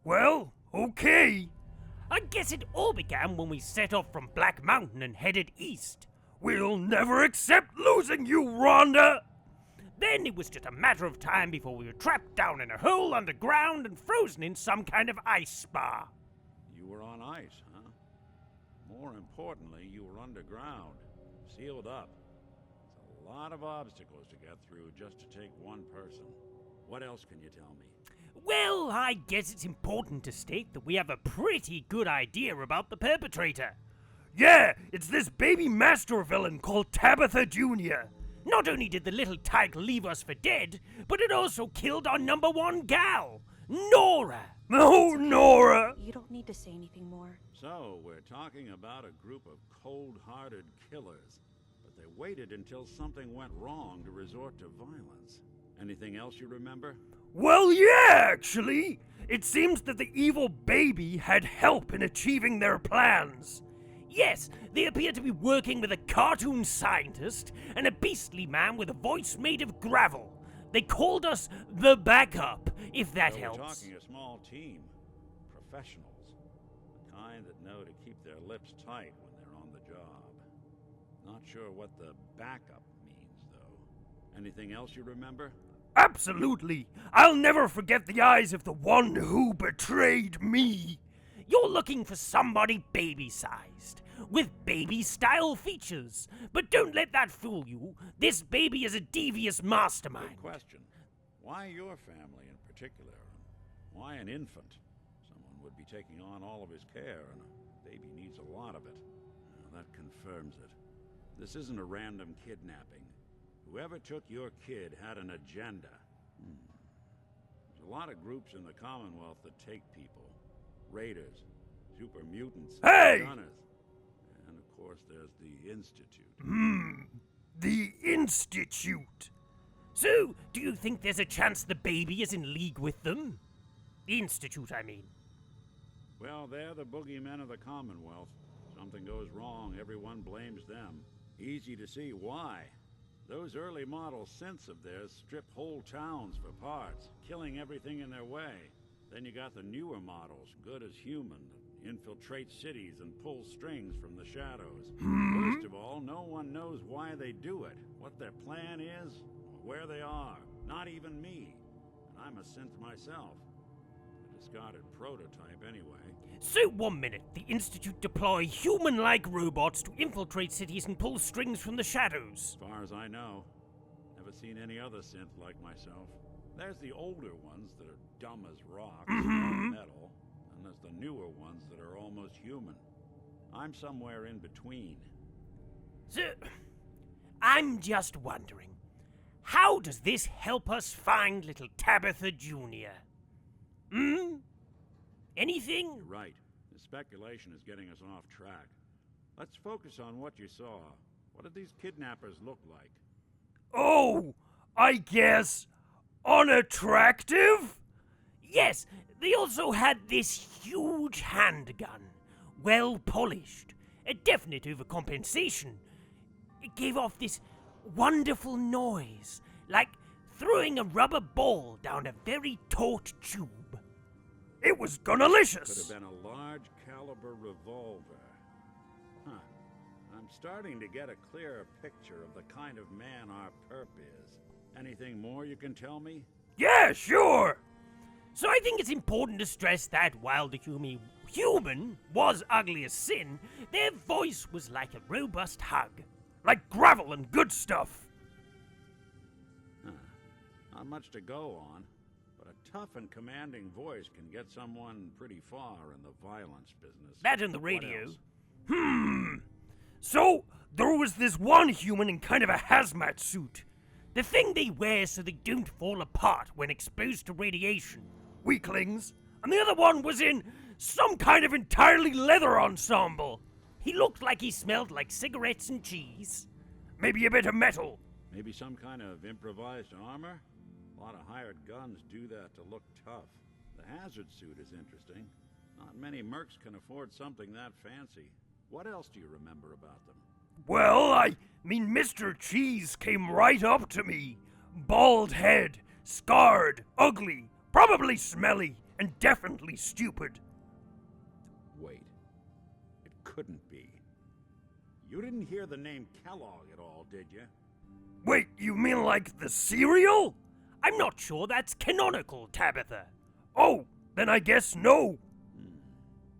Well, okay. I guess it all began when we set off from Black Mountain and headed east. We'll never accept losing you, Rhonda! Then it was just a matter of time before we were trapped down in a hole underground and frozen in some kind of ice spa. You were on ice, huh? More importantly, you were underground, sealed up. It's a lot of obstacles to get through just to take one person. What else can you tell me? Well, I guess it's important to state that we have a pretty good idea about the perpetrator. Yeah, it's this baby master villain called Tabitha Jr. Not only did the little tyke leave us for dead, but it also killed our number one gal, Nora. Oh, Nora! You don't need to say anything more. So, we're talking about a group of cold-hearted killers, but they waited until something went wrong to resort to violence. Anything else you remember? Well, yeah, actually. It seems that the evil baby had help in achieving their plans. Yes, they appear to be working with a cartoon scientist and a beastly man with a voice made of gravel. They called us the backup, if that So helps. We're talking a small team. Professionals. The kind that know to keep their lips tight when they're on the job. Not sure what the backup means, though. Anything else you remember? Absolutely. I'll never forget the eyes of the one who betrayed me. You're looking for somebody baby-sized, with baby-style features. But don't let that fool you. This baby is a devious mastermind. Good question. Why your family in particular? Why an infant? Someone would be taking on all of his care, and a baby needs a lot of it. Well, that confirms it. This isn't a random kidnapping. Whoever took your kid had an agenda. There's a lot of groups in the Commonwealth that take people. Raiders, super mutants, Hey! gunners. And of course there's the Institute. The Institute. So, do you think there's a chance the baby is in league with them? The Institute, I mean. Well, they're the boogeymen of the Commonwealth. Something goes wrong, everyone blames them. Easy to see why. Those early model synths of theirs strip whole towns for parts, killing everything in their way. Then you got the newer models, good as human, that infiltrate cities and pull strings from the shadows. First of all, no one knows why they do it, what their plan is, or where they are. Not even me. And I'm a synth myself. A discarded prototype anyway. So, 1 minute, the Institute deploy human-like robots to infiltrate cities and pull strings from the shadows. As far as I know, never seen any other synth like myself. There's the older ones that are dumb as rocks, metal, and there's the newer ones that are almost human. I'm somewhere in between. So, I'm just wondering, how does this help us find little Tabitha Jr.? Anything? You're right. The speculation is getting us off track. Let's focus on what you saw. What did these kidnappers look like? Oh, I guess unattractive? Yes, they also had this huge handgun, well polished, a definite overcompensation. It gave off this wonderful noise, like throwing a rubber ball down a very taut tube. It was gunalicious. Could have been a large caliber revolver. Huh. I'm starting to get a clearer picture of the kind of man our perp is. Anything more you can tell me? Yeah, sure. So I think it's important to stress that while the human was ugly as sin, their voice was like a robust hug. Like gravel and good stuff. Huh. Not much to go on, but a tough and commanding voice can get someone pretty far in the violence business. That and the What radio. else? So, there was this one human in kind of a hazmat suit. The thing they wear so they don't fall apart when exposed to radiation. Weaklings. And the other one was in some kind of entirely leather ensemble. He looked like he smelled like cigarettes and cheese. Maybe a bit of metal. Maybe some kind of improvised armor? A lot of hired guns do that to look tough. The hazard suit is interesting. Not many mercs can afford something that fancy. What else do you remember about them? Well, I mean, Mr. Cheese came right up to me. Bald head, scarred, ugly, probably smelly, and definitely stupid. Wait. It couldn't be. You didn't hear the name Kellogg at all, did you? Wait, you mean like the cereal? I'm not sure that's canonical, Tabitha. Oh, then I guess no.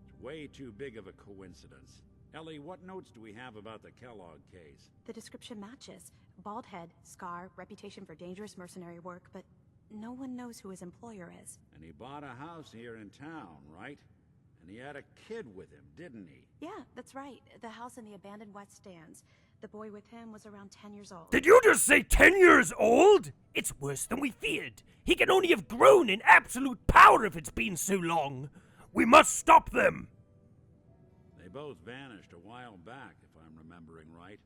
It's way too big of a coincidence. Ellie, what notes do we have about the Kellogg case? The description matches. Bald head, scar, reputation for dangerous mercenary work, but no one knows who his employer is. And he bought a house here in town, right? And he had a kid with him, didn't he? Yeah, that's right. The house in the abandoned West Stands. The boy with him was around 10 years old. Did you just say 10 years old? It's worse than we feared. He can only have grown in absolute power if it's been so long. We must stop them. They both vanished a while back, if I'm remembering right.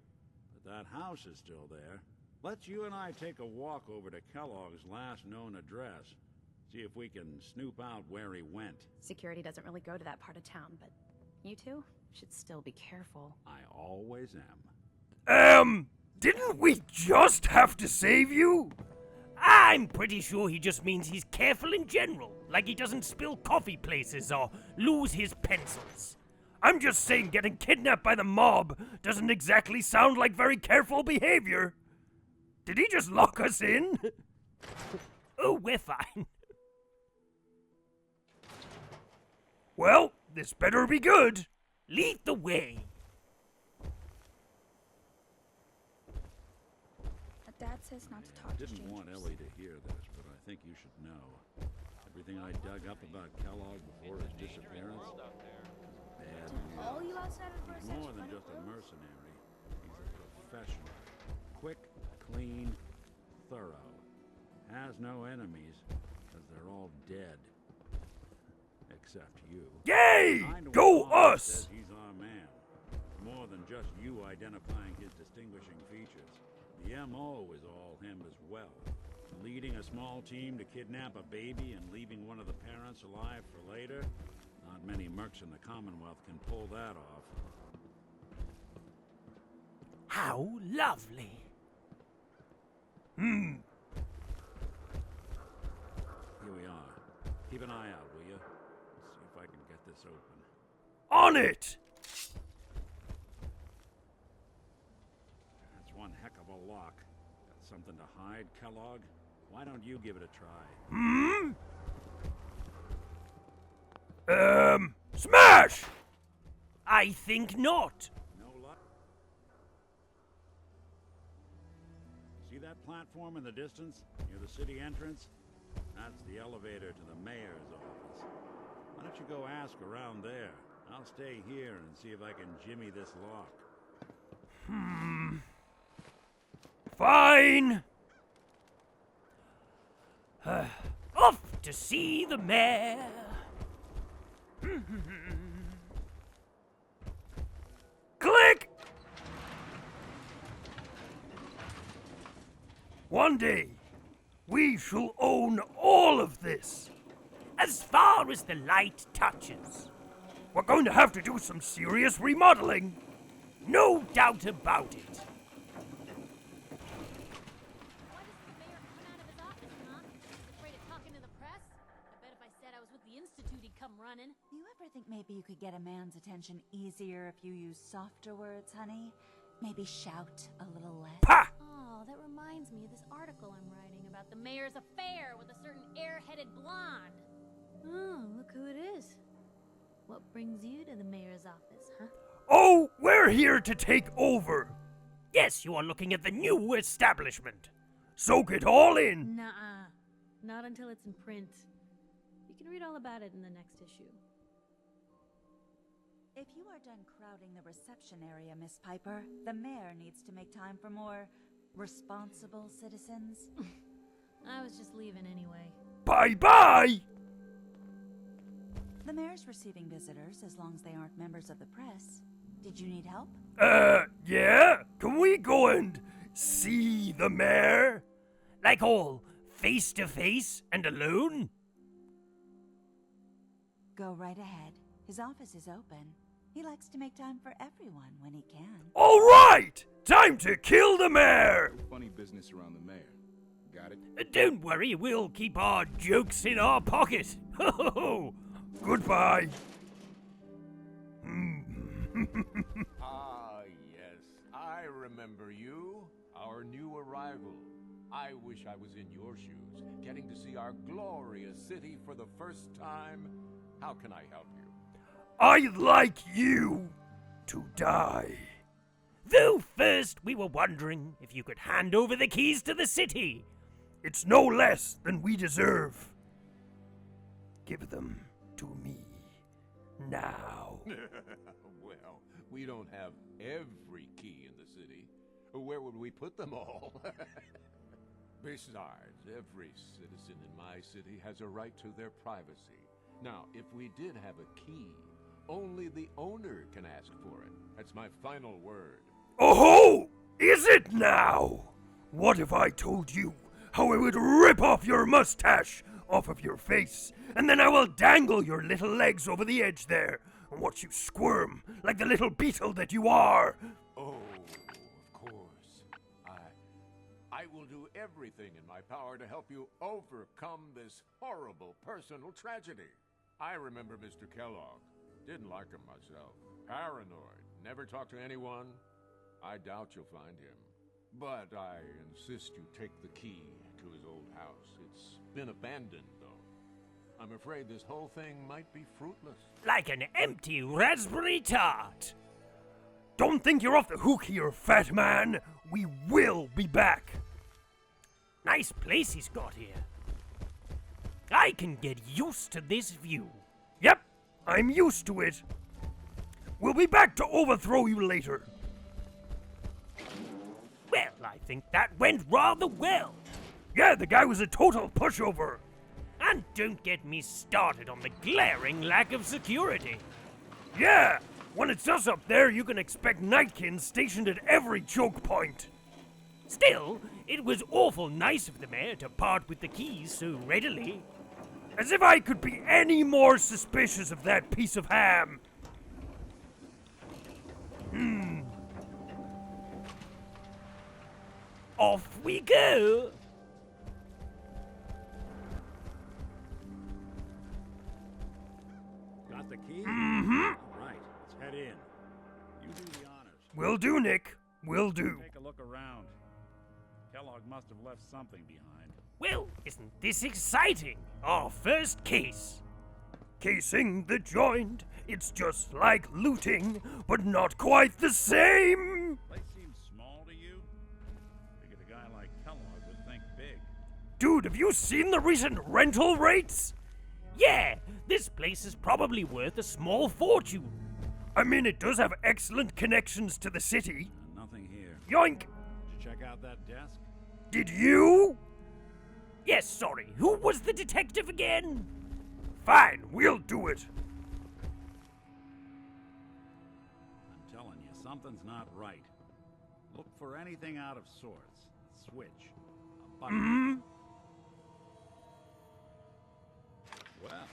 But that house is still there. Let's you and I take a walk over to Kellogg's last known address. See if we can snoop out where he went. Security doesn't really go to that part of town, but you two should still be careful. I always am. Didn't we just have to save you? I'm pretty sure he just means he's careful in general, like he doesn't spill coffee places or lose his pencils. I'm just saying getting kidnapped by the mob doesn't exactly sound like very careful behavior. Did he just lock us in? Oh, we're fine. Well, this better be good. Lead the way. Dad says not to talk to Didn't want strangers. Ellie to hear this, but I think you should know. Everything I dug up about Kellogg before his disappearance, bad news. All you outsiders were He's more than just a mercenary. He's a professional. Quick, clean, thorough. Has no enemies, because they're all dead. Except you. Yay! 9 to Go 1 us! says he's our man. More than just you identifying his distinguishing features. The M.O. is all him as well. Leading a small team to kidnap a baby and leaving one of the parents alive for later? Not many mercs in the Commonwealth can pull that off. How lovely. Here we are. Keep an eye out, will you? See if I can get this open. On it! That's one heck of a lock. Got something to hide, Kellogg? Why don't you give it a try? Smash! I think not. No luck? See that platform in the distance, near the city entrance? That's the elevator to the mayor's office. Why don't you go ask around there? I'll stay here and see if I can jimmy this lock. Fine. Off to see the mayor. Click! One day, we shall own all of this. As far as the light touches. We're going to have to do some serious remodeling. No doubt about it. Why doesn't the mayor come out of his office, huh? He's afraid of talking to the press? I bet if I said I was with the Institute, he'd come running. Do you ever think maybe you could get a man's attention easier if you use softer words, honey? Maybe shout a little less? Pah! Oh, that reminds me of this article I'm writing about the mayor's affair with a certain air-headed blonde. Oh, look who it is. What brings you to the mayor's office, huh? Oh, we're here to take over. Yes, you are looking at the new establishment. Soak it all in. Nuh-uh. Not until it's in print. You can read all about it in the next issue. If you are done crowding the reception area, Miss Piper, the mayor needs to make time for more responsible citizens. I was just leaving anyway. Bye-bye. The mayor's receiving visitors as long as they aren't members of the press. Did you need help? Yeah? Can we go and see the mayor? Like all face-to-face and alone? Go right ahead. His office is open. He likes to make time for everyone when he can. All right! Time to kill the mayor! No funny business around the mayor. Got it? Don't worry, we'll keep our jokes in our pocket. Ho! Goodbye. Ah, yes. I remember you. Our new arrival. I wish I was in your shoes, getting to see our glorious city for the first time. How can I help you? I'd like you to die. Though first we were wondering if you could hand over the keys to the city. It's no less than we deserve. Give them to me now. Well, we don't have every key in the city. Where would we put them all? Besides, every citizen in my city has a right to their privacy. Now, if we did have a key, only the owner can ask for it. That's my final word. Oh, is it now? What if I told you how I would rip off your mustache off of your face, and then I will dangle your little legs over the edge there, and watch you squirm like the little beetle that you are? Oh, of course. I will do everything in my power to help you overcome this horrible personal tragedy. I remember Mr. Kellogg. Didn't like him myself. Paranoid. Never talked to anyone. I doubt you'll find him. But I insist you take the key to his old house. It's been abandoned, though. I'm afraid this whole thing might be fruitless. Like an empty raspberry tart. Don't think you're off the hook here, fat man. We will be back. Nice place he's got here. I can get used to this view. Yep, I'm used to it. We'll be back to overthrow you later. Well, I think that went rather well. Yeah, the guy was a total pushover. And don't get me started on the glaring lack of security. Yeah, when it's us up there, you can expect Nightkins stationed at every choke point. Still, it was awful nice of the mayor to part with the keys so readily. As if I could be any more suspicious of that piece of ham. Off we go. Got the key? Mm-hmm. Right, let's head in. You do the honors. Will do, Nick. Will do. Take a look around. Kellogg must have left something behind. Well, isn't this exciting? Our first case. Casing the joint. It's just like looting, but not quite the same. Place seems small to you? Figured a guy like Kellogg would think big. Dude, have you seen the recent rental rates? Yeah, this place is probably worth a small fortune. I mean, it does have excellent connections to the city. Nothing here. Yoink! Did you check out that desk? Did you? Yes, sorry. Who was the detective again? Fine, we'll do it. I'm telling you, something's not right. Look for anything out of sorts. A switch. A button. Well,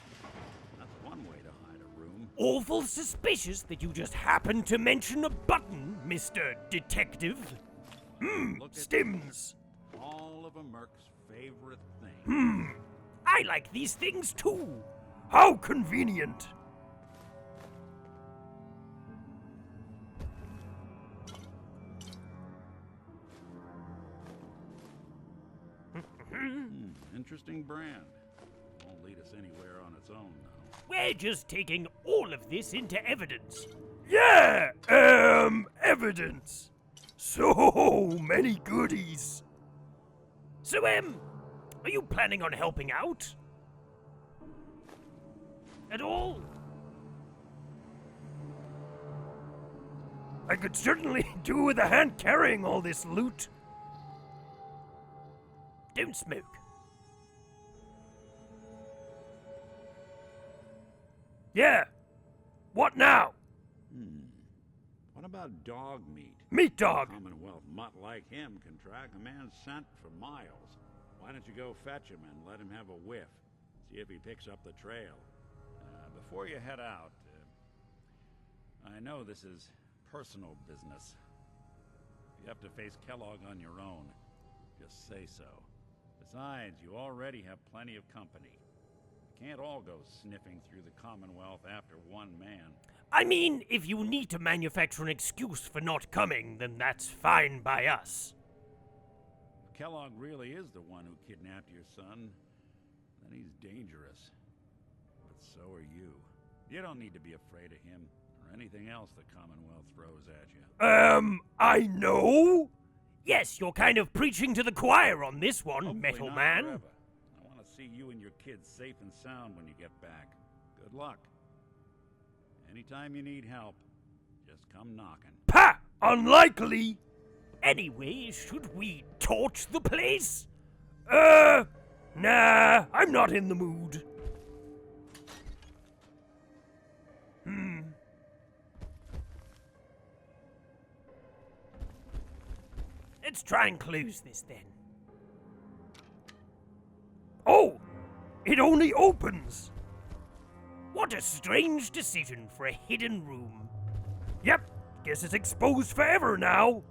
that's one way to hide a room. Awful suspicious that you just happened to mention a button, Mr. Detective. Look at Stims. all of a merc's favorite thing. I like these things too. How convenient. Interesting brand. Won't lead us anywhere on its own, though. We're just taking all of this into evidence. Yeah, evidence. So many goodies. So, are you planning on helping out? At all? I could certainly do with a hand carrying all this loot. Don't smoke. Yeah. What now? What about dog meat? Meatdog. Commonwealth mutt like him can track a man's scent for miles. Why don't you go fetch him and let him have a whiff? See if he picks up the trail. Before you head out, I know this is personal business. If you have to face Kellogg on your own, just say so. Besides, you already have plenty of company. can't all go sniffing through the Commonwealth after one man. I mean, if you need to manufacture an excuse for not coming, then that's fine by us. If Kellogg really is the one who kidnapped your son, then he's dangerous. But so are you. You don't need to be afraid of him or anything else the Commonwealth throws at you. I know? Yes, you're kind of preaching to the choir on this one, Hopefully Metal not Man. forever. I want to see you and your kids safe and sound when you get back. Good luck. Anytime you need help, just come knocking. Pah! Unlikely! Anyway, should we torch the place? Nah, I'm not in the mood. Let's try and close this then. Oh! It only opens! What a strange decision for a hidden room. Yep, guess it's exposed forever now.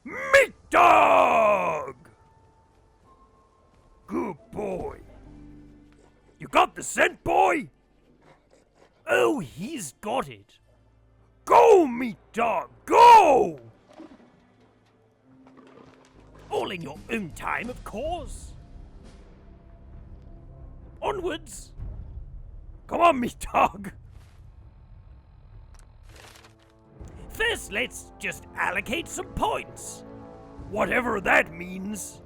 Meatdog! Good boy. You got the scent, boy? Oh, he's got it. Go, Meatdog, go! All in your own time, of course. Onwards. Come on, Meatdog. First, let's just allocate some points. Whatever that means.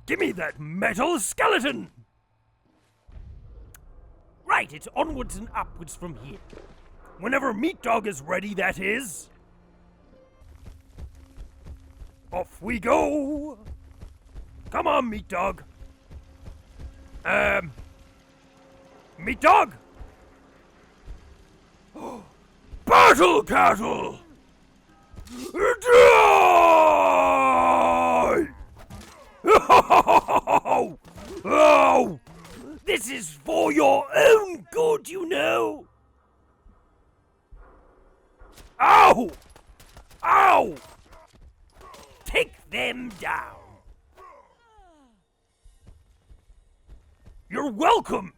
Give me that metal skeleton! Right, it's onwards and upwards from here. Whenever Meatdog is ready, that is. Off we go! Come on, Meatdog. Meatdog? Battle Cattle! Die! Oh! This is for your own good, you know! Ow! Ow! Take them down! You're welcome!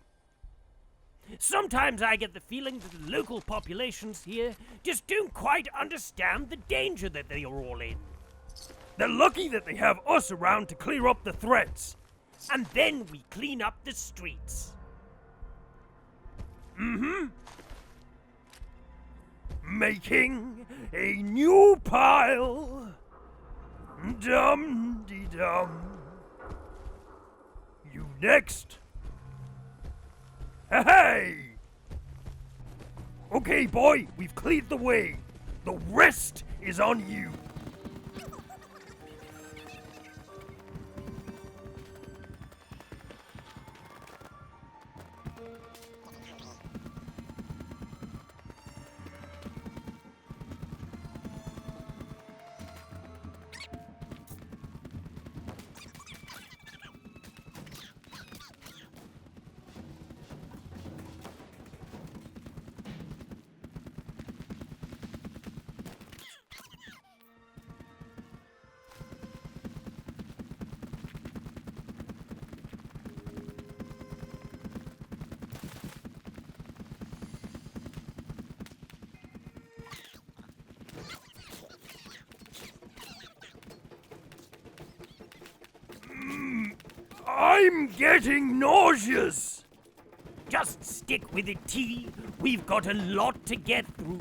Sometimes I get the feeling that the local populations here just don't quite understand the danger that they are all in. They're lucky that they have us around to clear up the threats. And then we clean up the streets. Making a new pile. Dum-de-dum. You next. Hey! Okay, boy, we've cleared the way. The rest is on you. I'm getting nauseous. Just stick with it, T. We've got a lot to get through.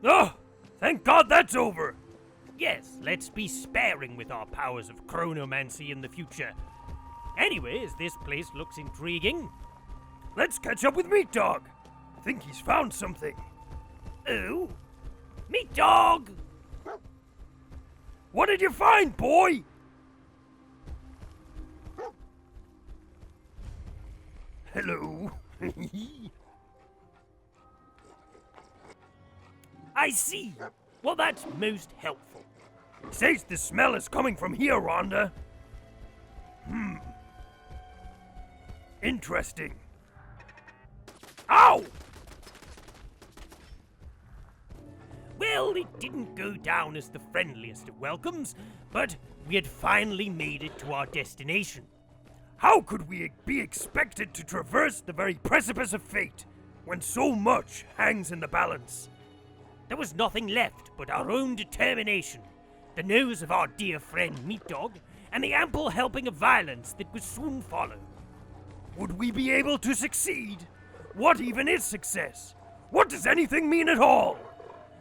Oh, thank God that's over. Yes, let's be sparing with our powers of chronomancy in the future. Anyways, this place looks intriguing. Let's catch up with Meatdog. I think he's found something. Oh? Meatdog! What did you find, boy? Hello. I see. Well, that's most helpful. Says the smell is coming from here, Rhonda. Interesting. Ow! Well, it didn't go down as the friendliest of welcomes, but we had finally made it to our destination. How could we be expected to traverse the very precipice of fate when so much hangs in the balance? There was nothing left but our own determination, the nose of our dear friend Meatdog, and the ample helping of violence that would soon follow. Would we be able to succeed? What even is success? What does anything mean at all?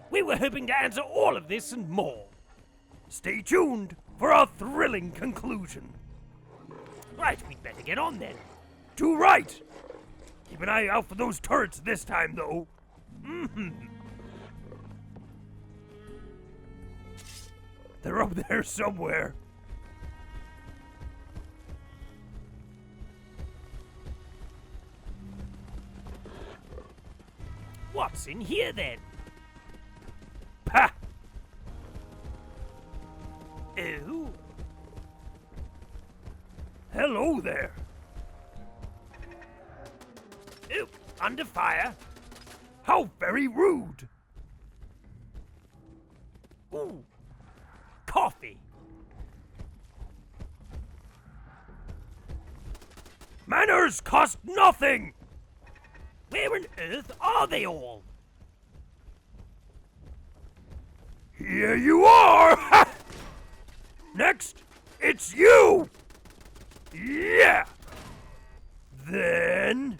We were hoping to answer all of this and more. Stay tuned for our thrilling conclusion. Right, we'd better get on then. Too right! Keep an eye out for those turrets this time, though. They're up there somewhere. What's in here, then? Pah! Oh? Hello there. Oh, under fire? How very rude. Ooh, coffee. Manners cost nothing! Where on earth are they all? Here you are! Next, it's you! Yeah! Then...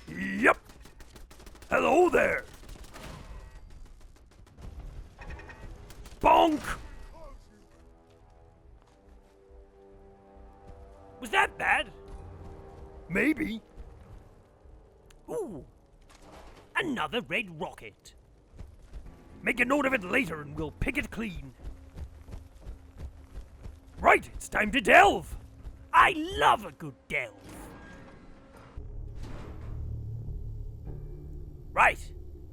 Yep! Hello there! Bonk! Was that bad? Maybe. Ooh, another red rocket. Make a note of it later and we'll pick it clean. Right, it's time to delve. I love a good delve. Right,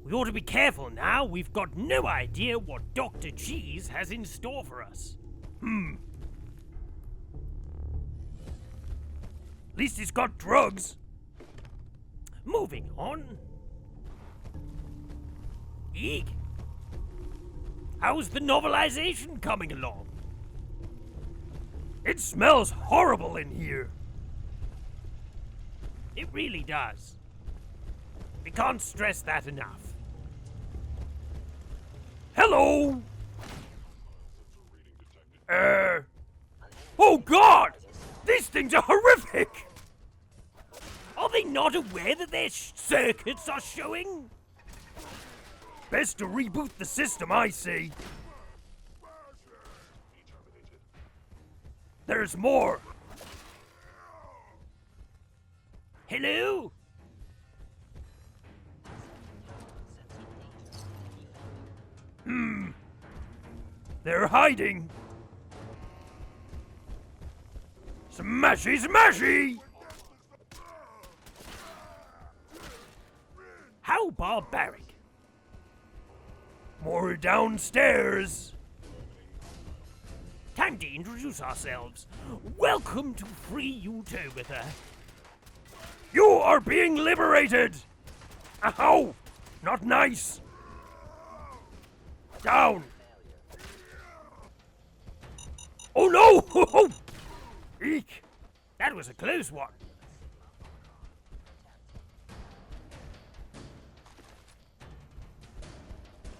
we ought to be careful now. We've got no idea what Dr. Cheese has in store for us. At least he's got drugs. Moving on. Eek. How's the novelization coming along? It smells horrible in here. It really does. We can't stress that enough. Hello! Oh God! These things are horrific! Are they not aware that their circuits are showing? Best to reboot the system, I say. There's more. Hello? They're hiding. Smashy, smashy! How barbaric. More downstairs. Time to introduce ourselves. Welcome to Free You, Tabitha. You are being liberated! Ow! Not nice! Down! Oh no! Eek! That was a close one.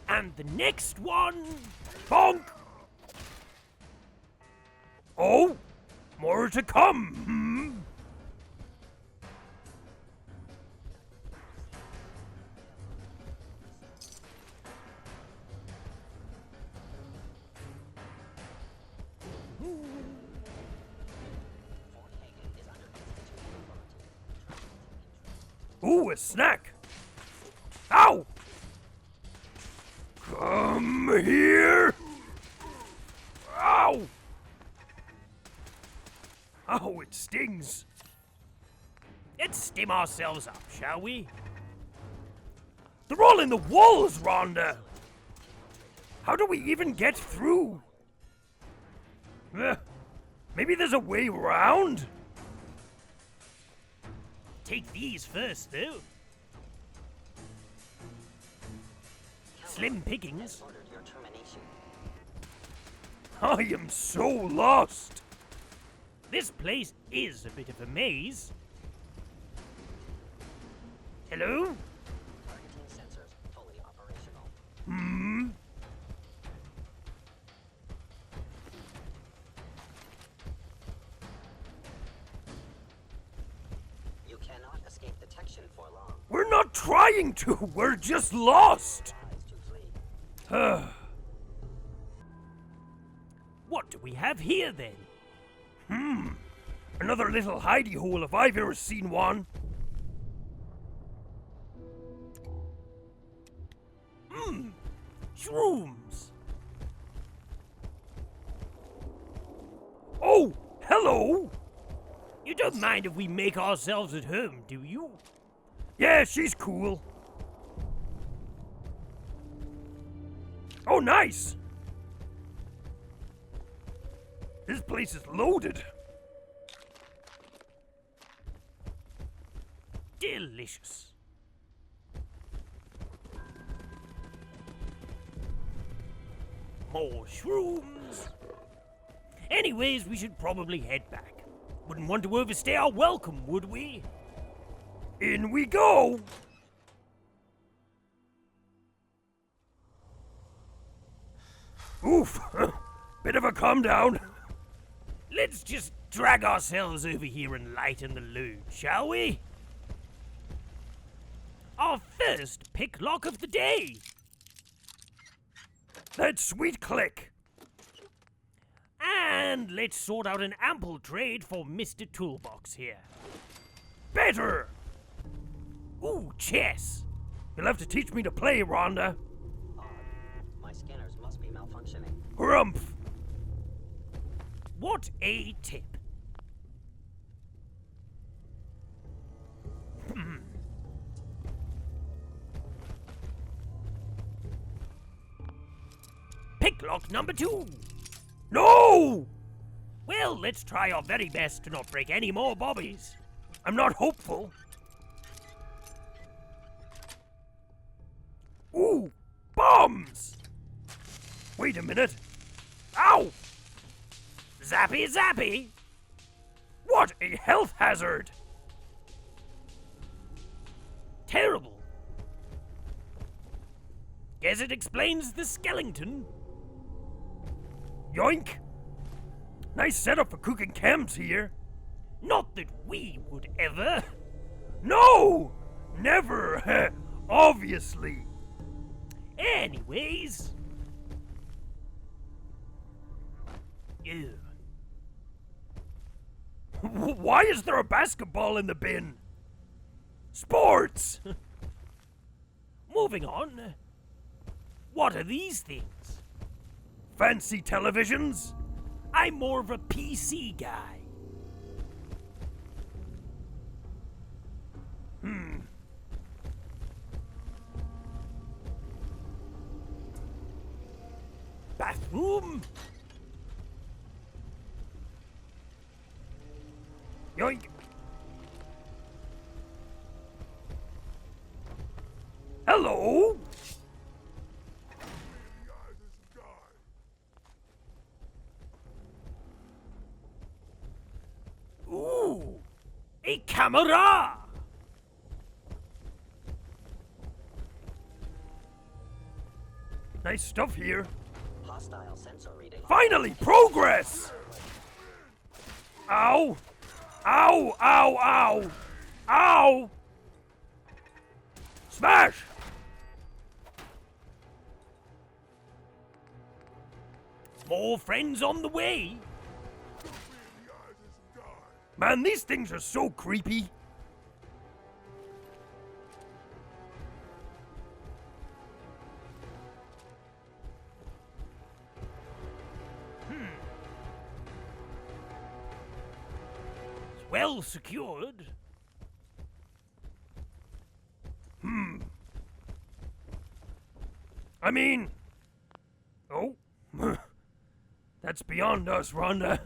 And the next one... Bonk! Oh! More to come! Ooh, a snack! Ow! Come here! Ow! Oh, it stings. Let's stim ourselves up, shall we? They're all in the walls, Rhonda! How do we even get through? Maybe there's a way around? Take these first, though. Slim pickings. I am so lost. This place is a bit of a maze. Hello? Targeting sensors fully operational. You cannot escape detection for long. We're not trying to. We're just lost. Advised to flee. What do we have here then? Another little hidey hole if I've ever seen one. Shrooms. Oh, hello. You don't mind if we make ourselves at home, do you? Yeah, she's cool. Oh, nice. This place is loaded. Delicious. More shrooms. Anyways, we should probably head back. Wouldn't want to overstay our welcome, would we? In we go! Oof, bit of a calm down. Let's just drag ourselves over here and lighten the load, shall we? Our first picklock of the day. That sweet click. And let's sort out an ample trade for Mr. Toolbox here. Better! Ooh, chess. You'll have to teach me to play, Rhonda. Odd. My scanners must be malfunctioning. Grumph. What a tip. Picklock number 2. No! Well, let's try our very best to not break any more bobbies. I'm not hopeful. Ooh, bombs! Wait a minute. Ow! Zappy zappy! What a health hazard! Terrible. Guess it explains the skeleton. Yoink! Nice setup for cooking chems here. Not that we would ever. No! Never! Obviously. Anyways. Ew. Why is there a basketball in the bin? Sports! Moving on. What are these things? Fancy televisions? I'm more of a PC guy. Bathroom? Yoink. Hello? Ooh, a camera! Nice stuff here. Hostile sensor reading. Finally, progress! Ow! Ow, ow, ow! Ow! Smash! More friends on the way. Man, these things are so creepy. It's well secured. I mean... Oh. That's beyond us, Rhonda.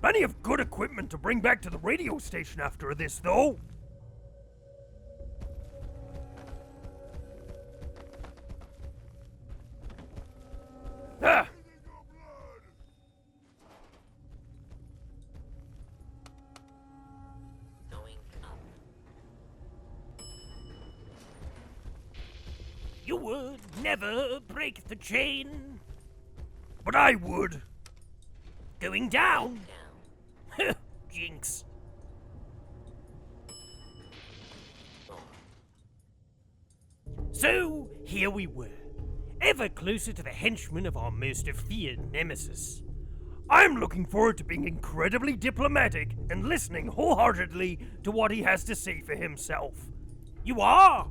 Plenty of good equipment to bring back to the radio station after this, though. Ah! You would never break the chain. But I would. Going down. Jinx. So, here we were, ever closer to the henchmen of our most feared nemesis. I'm looking forward to being incredibly diplomatic and listening wholeheartedly to what he has to say for himself. You are?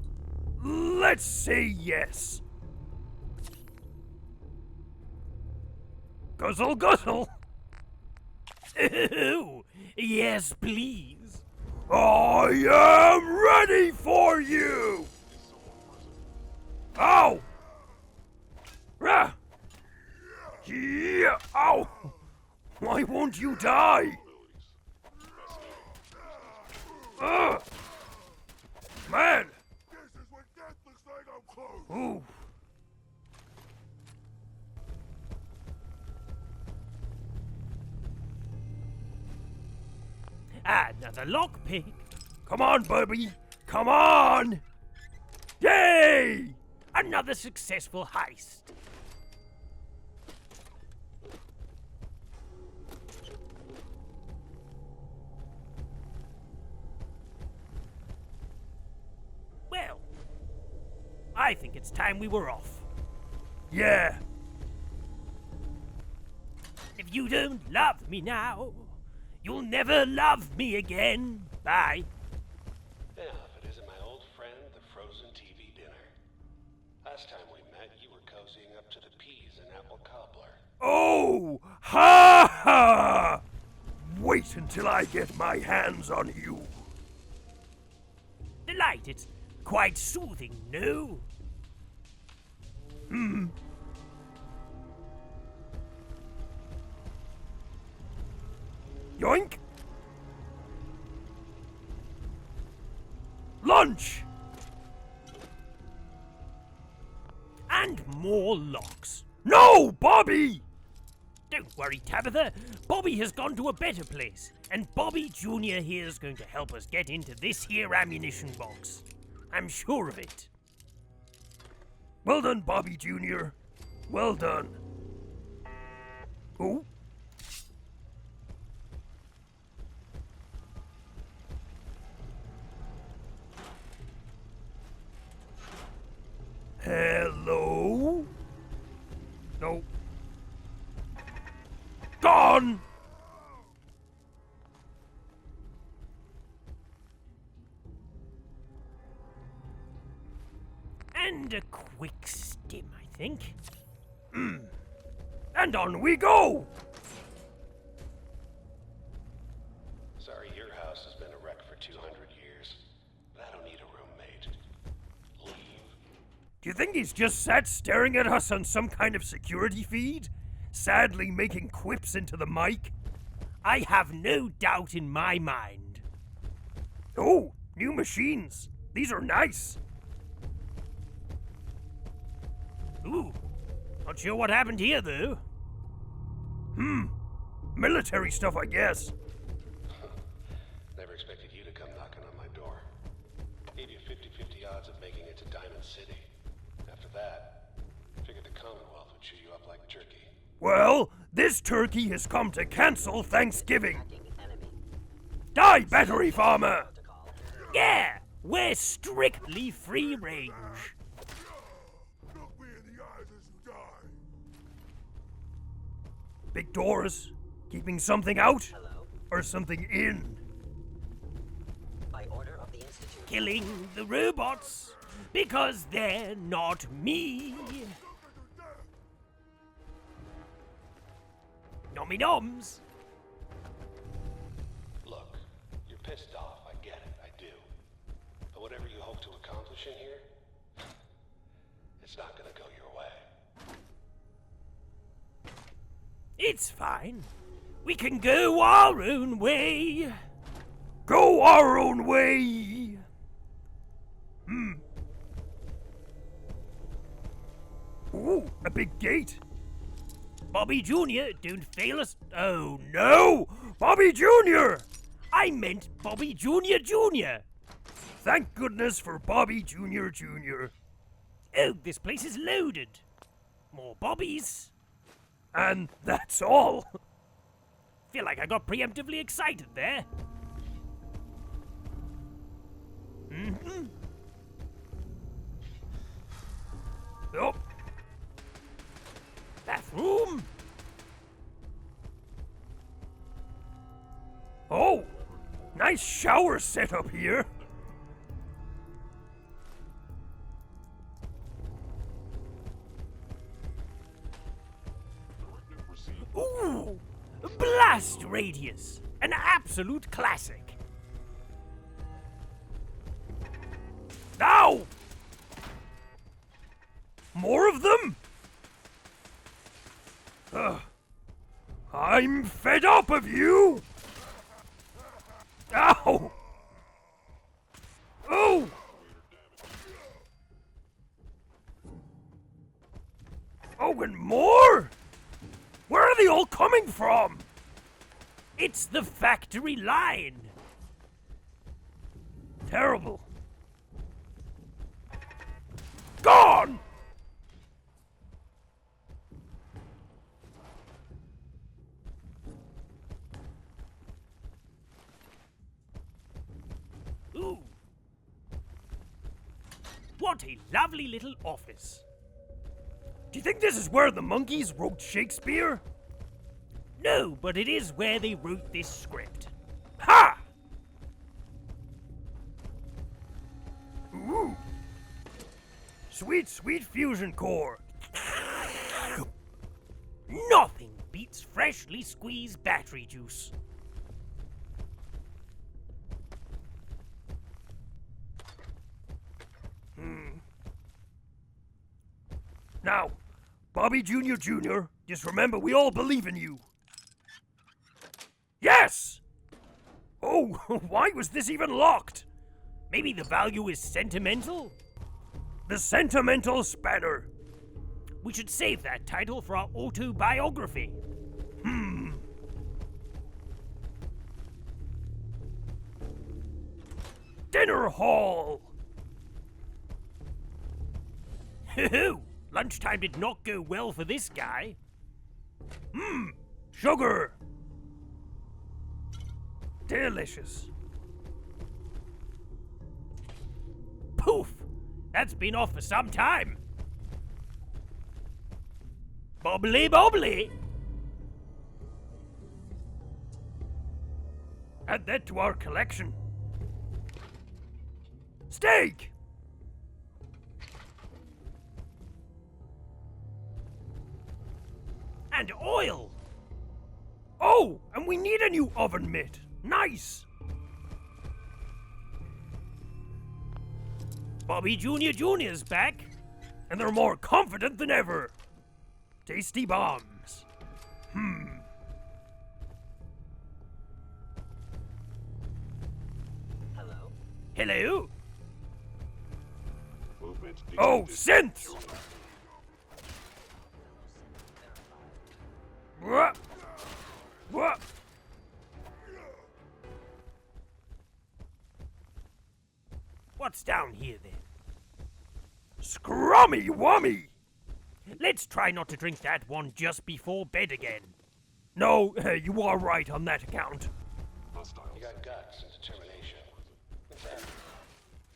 Let's say yes. Guzzle, guzzle. Oh, yes, please. I am ready for you. Ow! Rah! Yeah! Ow! Why won't you die? Man! Ooh. Another lockpick. Come on, Bubby. Come on! Yay! Another successful heist. Well, I think it's time we were off. Yeah. If you don't love me now, you'll never love me again. Bye. Yeah, if it isn't my old friend, the frozen TV dinner. Last time we met, you were cozying up to the peas and apple cobbler. Oh! Ha ha! Wait until I get my hands on you. The light, it's quite soothing, no? Yoink! Lunch! And more locks. No, Bobby! Don't worry, Tabitha. Bobby has gone to a better place, and Bobby Jr. here is going to help us get into this here ammunition box. I'm sure of it. Well done, Bobby Jr. Well done. Oh? Hello? No. Gone! And a quick stim, I think. And on we go! Sorry, your house has been a wreck for 200 years. But I don't need a roommate. Leave. Do you think he's just sat staring at us on some kind of security feed? Sadly making quips into the mic? I have no doubt in my mind. Oh, new machines. These are nice. Ooh, not sure what happened here, though. Military stuff, I guess. Never expected you to come knocking on my door. Gave you 50-50 odds of making it to Diamond City. After that, figured the Commonwealth would chew you up like jerky. Well, this turkey has come to cancel Thanksgiving. Die, battery farmer! Yeah, we're strictly free range. Look me in the eyes as you die. Big doors, keeping something out? or something in. By order of the Institute. Killing the robots because they're not me. Nommy noms. Look, you're pissed off, I get it, I do. But whatever you hope to accomplish in here, it's not gonna go your way. It's fine. We can go our own way. Go our own way. Ooh, a big gate. Bobby Jr., don't fail us. Oh no! Bobby Jr.! I meant Bobby Jr. Jr. Thank goodness for Bobby Jr. Jr. Oh, this place is loaded. More Bobbies. And that's all. Feel like I got preemptively excited there. Oh. Bathroom. Oh, nice shower setup here. Ooh, blast radius, an absolute classic. Now, more of them. I'm fed up of you! Ow! Oh! Oh, and more? Where are they all coming from? It's the factory line. Terrible. Gone! Ooh. What a lovely little office. Do you think this is where the monkeys wrote Shakespeare? No, but it is where they wrote this script. Ha! Ooh. Sweet, sweet fusion core. Nothing beats freshly squeezed battery juice. Now, Bobby Jr. Jr., just remember we all believe in you. Yes! Oh, why was this even locked? Maybe the value is sentimental? The Sentimental Spanner. We should save that title for our autobiography. Dinner hall. Hoo-hoo! Lunchtime did not go well for this guy. Sugar. Delicious. Poof! That's been off for some time. Bobbly bobbly. Add that to our collection. Steak! And oil! Oh, and we need a new oven mitt. Nice! Bobby Jr. Jr.'s back, and they're more confident than ever. Tasty bombs. Hello? Hello? Movement Oh, synths! What? What? What's down here then? Scrummy wummy! Let's try not to drink that one just before bed again. No, you are right on that account. You got guts and determination. What's that?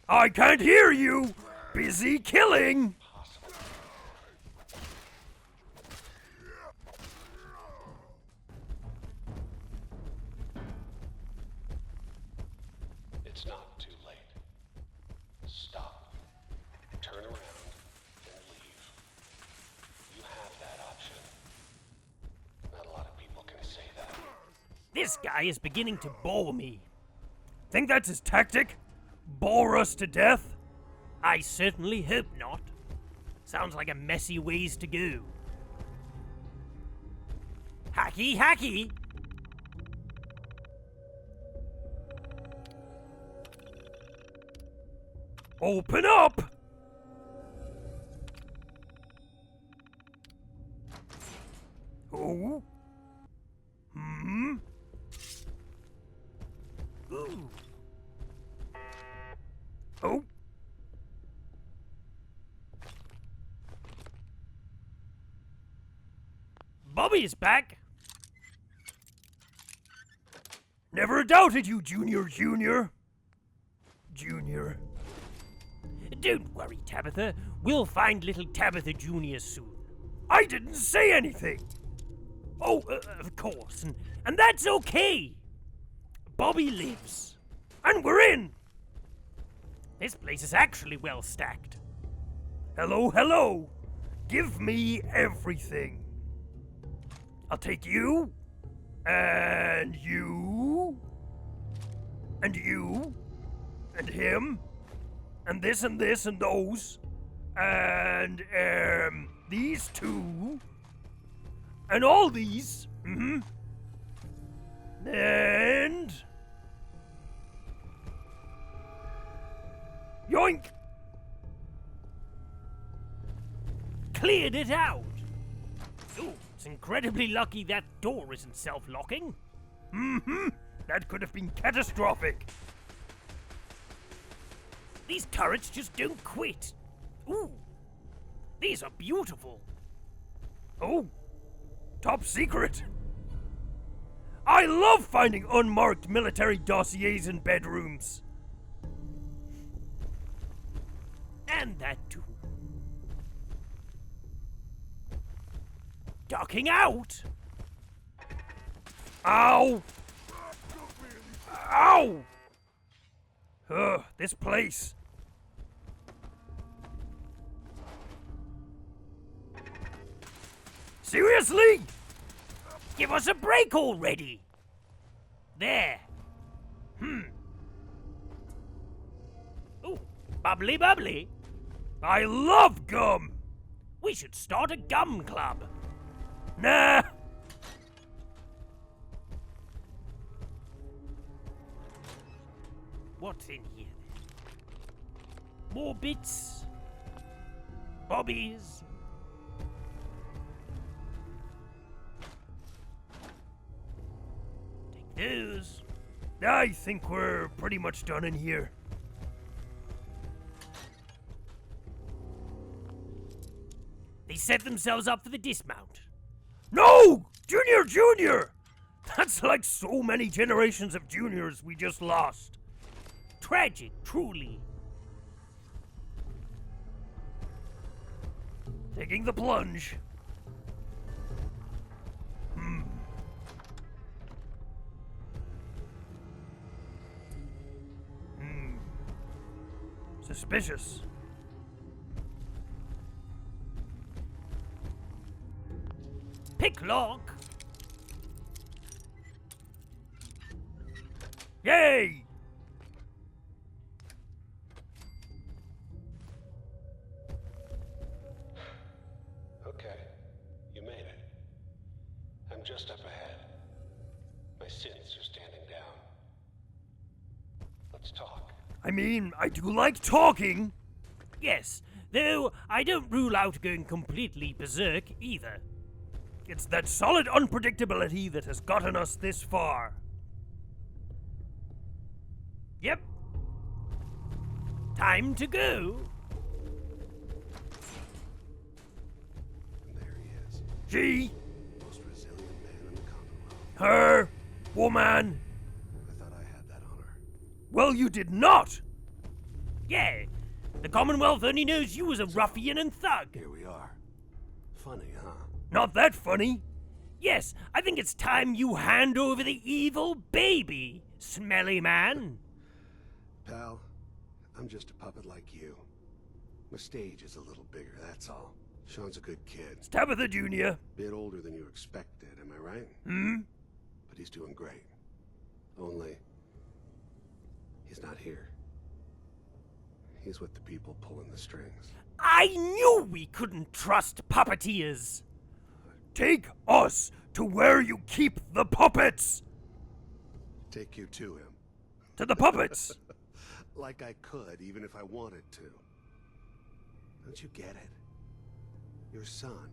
I can't hear you! Busy killing! Stop. Turn around and leave. You have that option. Not a lot of people can say that. This guy is beginning to bore me. Think that's his tactic? Bore us to death? I certainly hope not. Sounds like a messy ways to go. Hacky, hacky! Open up! Oh? Ooh. Oh? Bobby's back! Never doubted you, Junior. Don't worry, Tabitha. We'll find little Tabitha Jr. soon. I didn't say anything! Oh, of course, and that's okay! Bobby lives. And we're in! This place is actually well stacked. Hello, hello! Give me everything. I'll take you, and you, and you, and him, and this and this and those, and, these two, and all these, and... Yoink! Cleared it out! Ooh, it's incredibly lucky that door isn't self-locking. That could have been catastrophic. These turrets just don't quit. Ooh, these are beautiful. Oh, top secret. I love finding unmarked military dossiers in bedrooms. And that too. Ducking out? Ow! Ow! Ugh, this place. Seriously? Give us a break already! There. Ooh, bubbly bubbly. I love gum! We should start a gum club. Nah! What's in here then? More bits? Bobbies? Take those. I think we're pretty much done in here. They set themselves up for the dismount. No! Junior! That's like so many generations of juniors we just lost. Tragic, truly. Taking the plunge. Suspicious. Pick lock. Yay! Okay, you made it. I'm just up ahead. My sins are standing down. Let's talk. I mean, I do like talking. Yes, though I don't rule out going completely berserk either. It's that solid unpredictability that has gotten us this far. Yep. Time to go. And there he is. She. Most resilient man in the Commonwealth. Her. Woman. I thought I had that honor. Well, you did not. Yeah. The Commonwealth only knows you as a ruffian and thug. Here we are. Funny, huh? Not that funny. Yes, I think it's time you hand over the evil baby, smelly man. Pal, I'm just a puppet like you. My stage is a little bigger, that's all. Sean's a good kid. It's Tabitha Jr. Bit older than you expected, am I right? Hmm? But he's doing great. Only, he's not here. He's with the people pulling the strings. I knew we couldn't trust puppeteers. Take us to where you keep the puppets. Take you to him. To the puppets. Like I could, even if I wanted to. Don't you get it? Your son,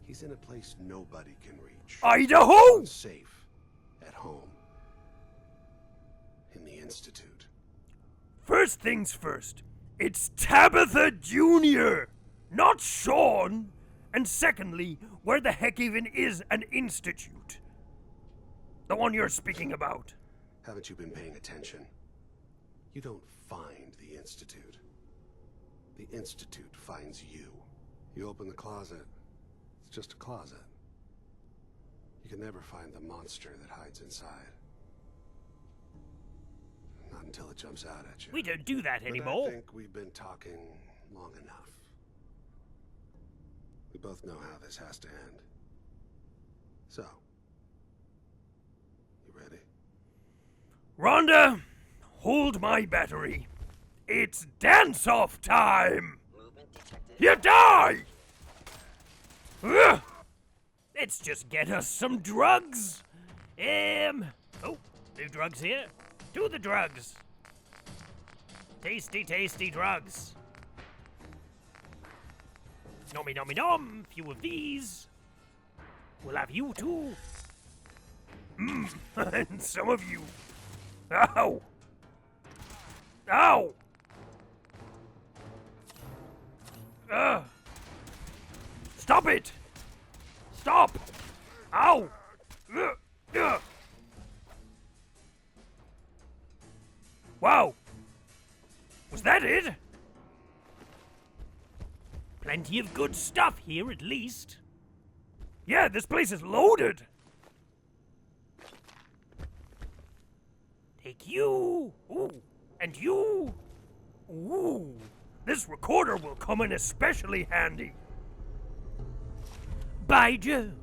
he's in a place nobody can reach. Idaho! Safe. At home. In the Institute. First things first. It's Tabitha Jr., not Sean. And secondly, where the heck even is an institute? The one you're speaking about. Haven't you been paying attention? You don't find the Institute. The Institute finds you. You open the closet, it's just a closet. You can never find the monster that hides inside. Not until it jumps out at you. We don't do that But anymore. I think we've been talking long enough. We both know how this has to end. So, you ready? Rhonda, hold my battery. It's dance-off time! Movement detected. You die! Ugh. Let's just get us some drugs. Oh, new drugs here. Do the drugs. Tasty, tasty drugs. Nommy, nommy, nom. Few of these. We'll have you too. And some of you. Ow! Ow! Stop it! Stop! Ow! Wow! Was that it? Plenty of good stuff here, at least. Yeah, this place is loaded. Take you. Ooh. And you. Ooh. This recorder will come in especially handy. By Jove,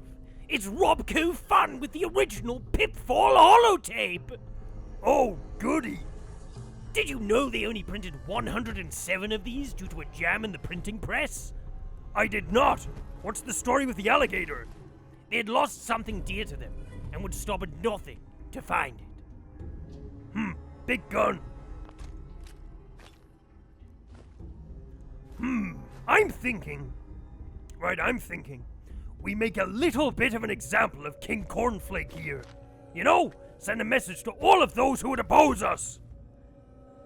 it's Robco Fun with the original Pitfall holotape. Oh, goody. Did you know they only printed 107 of these due to a jam in the printing press? I did not. What's the story with the alligator? They had lost something dear to them and would stop at nothing to find it. Big gun. I'm thinking we make a little bit of an example of King Cornflake here. You know, send a message to all of those who would oppose us.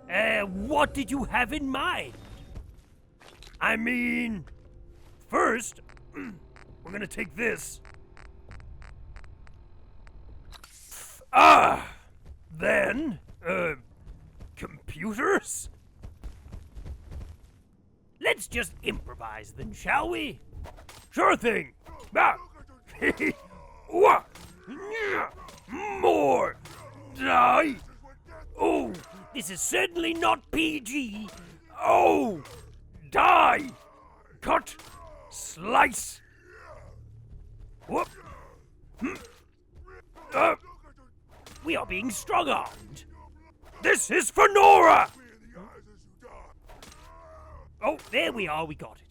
What did you have in mind? I mean, first, we're gonna take this. Then, computers? Let's just improvise then, shall we? Sure thing. More. Die. Oh, this is certainly not PG. Oh, die. Cut. Slice. Whoop. We are being strong-armed. This is for Nora. Oh, there we are. We got it.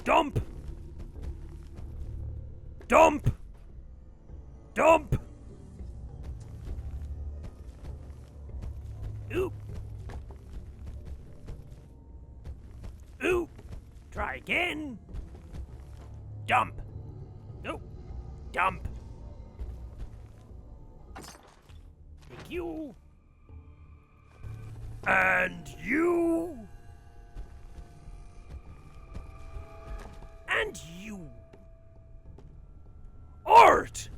Dump. Dump. Dump. Ooh. Ooh. Try again. Dump. No. Dump. Take you. And you. And you. Art!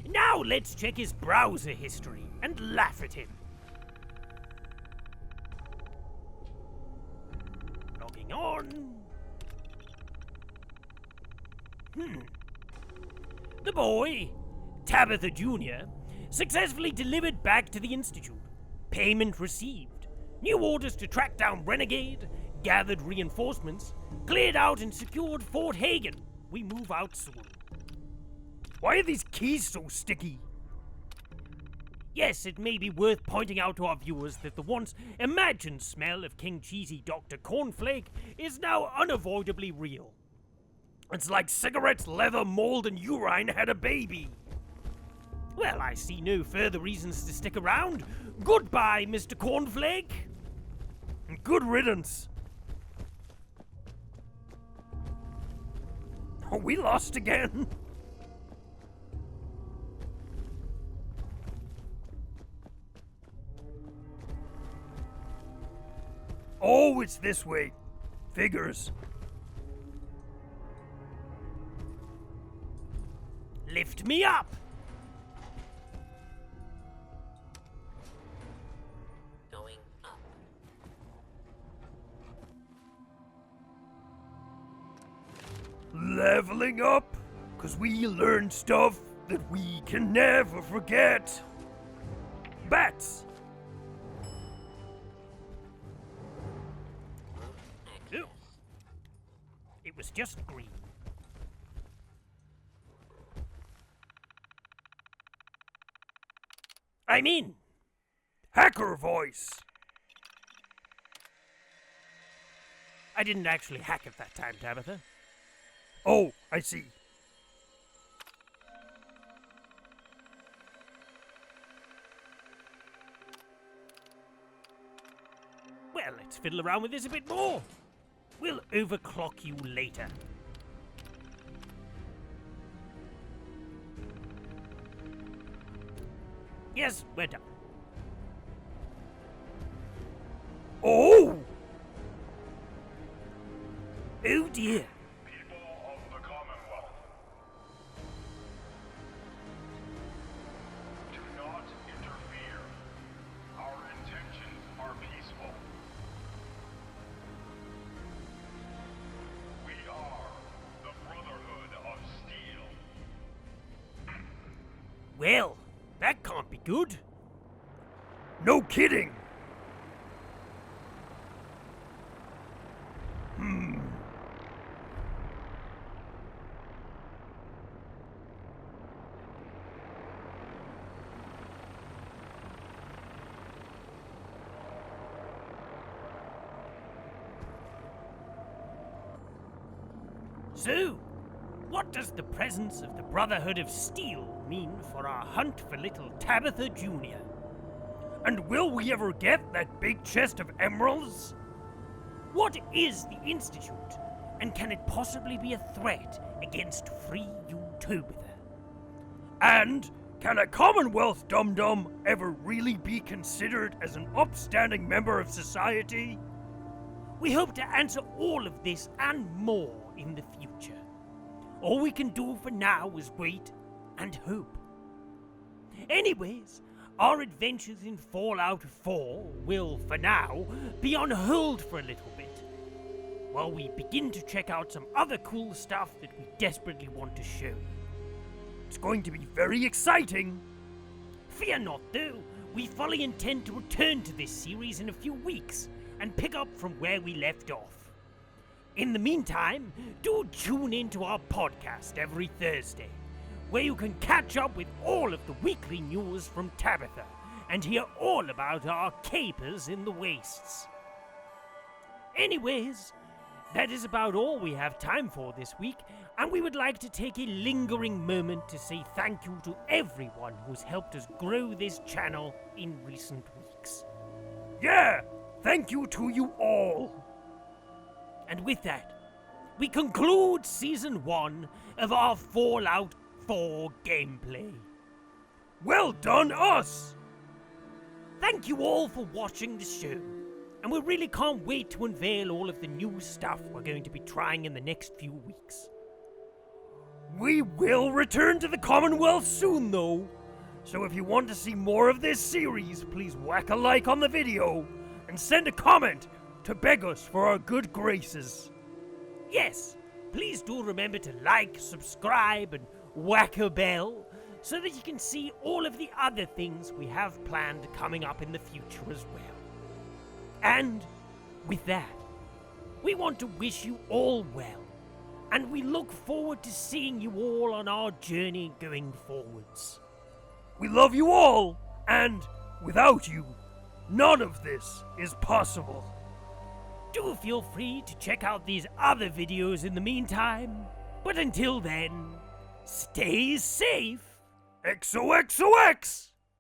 Now let's check his browser history and laugh at him. Logging on. The boy, Tabitha Jr., Successfully delivered back to the Institute. Payment received. New orders to track down Renegade. Gathered reinforcements. Cleared out and secured Fort Hagen. We move out soon. Why are these keys so sticky? Yes, it may be worth pointing out to our viewers that the once imagined smell of King Cheesy Dr. Cornflake is now unavoidably real. It's like cigarettes, leather, mold, and urine had a baby. Well, I see no further reasons to stick around. Goodbye, Mr. Cornflake. And good riddance. Oh, we lost again. Oh, it's this way. Figures. Lift me up! Going up. Leveling up, 'cause we learned stuff that we can never forget. Bats! Ew. It was just green. I mean, hacker voice. I didn't actually hack it that time, Tabitha. Oh, I see. Well, let's fiddle around with this a bit more. We'll overclock you later. Yes, we're done. Oh! Oh dear. People of the Commonwealth, do not interfere. Our intentions are peaceful. We are the Brotherhood of Steel. Well, that can't be good. No kidding. So, what does the presence of the Brotherhood of Steel mean for our hunt for little Tabitha Jr.? And will we ever get that big chest of emeralds? What is the Institute, and can it possibly be a threat against free Tabitha? And can a Commonwealth dum-dum ever really be considered as an upstanding member of society? We hope to answer all of this and more in the future. All we can do for now is wait and hope. Anyways, our adventures in Fallout 4 will, for now, be on hold for a little bit, while we begin to check out some other cool stuff that we desperately want to show you. It's going to be very exciting. Fear not, though, we fully intend to return to this series in a few weeks and pick up from where we left off. In the meantime, do tune in to our podcast every Thursday, where you can catch up with all of the weekly news from Tabitha and hear all about our capers in the wastes. Anyways, that is about all we have time for this week, and we would like to take a lingering moment to say thank you to everyone who's helped us grow this channel in recent weeks. Yeah! Thank you to you all! And with that, we conclude Season 1 of our Fallout 4 gameplay. Well done, us! Thank you all for watching the show, and we really can't wait to unveil all of the new stuff we're going to be trying in the next few weeks. We will return to the Commonwealth soon, though, so if you want to see more of this series, please whack a like on the video and send a comment to beg us for our good graces. Yes, please do remember to like, subscribe, and whack a bell so that you can see all of the other things we have planned coming up in the future as well. And with that, we want to wish you all well, and we look forward to seeing you all on our journey going forwards. We love you all, and without you, none of this is possible. Do feel free to check out these other videos in the meantime, but until then, stay safe. XOXOX!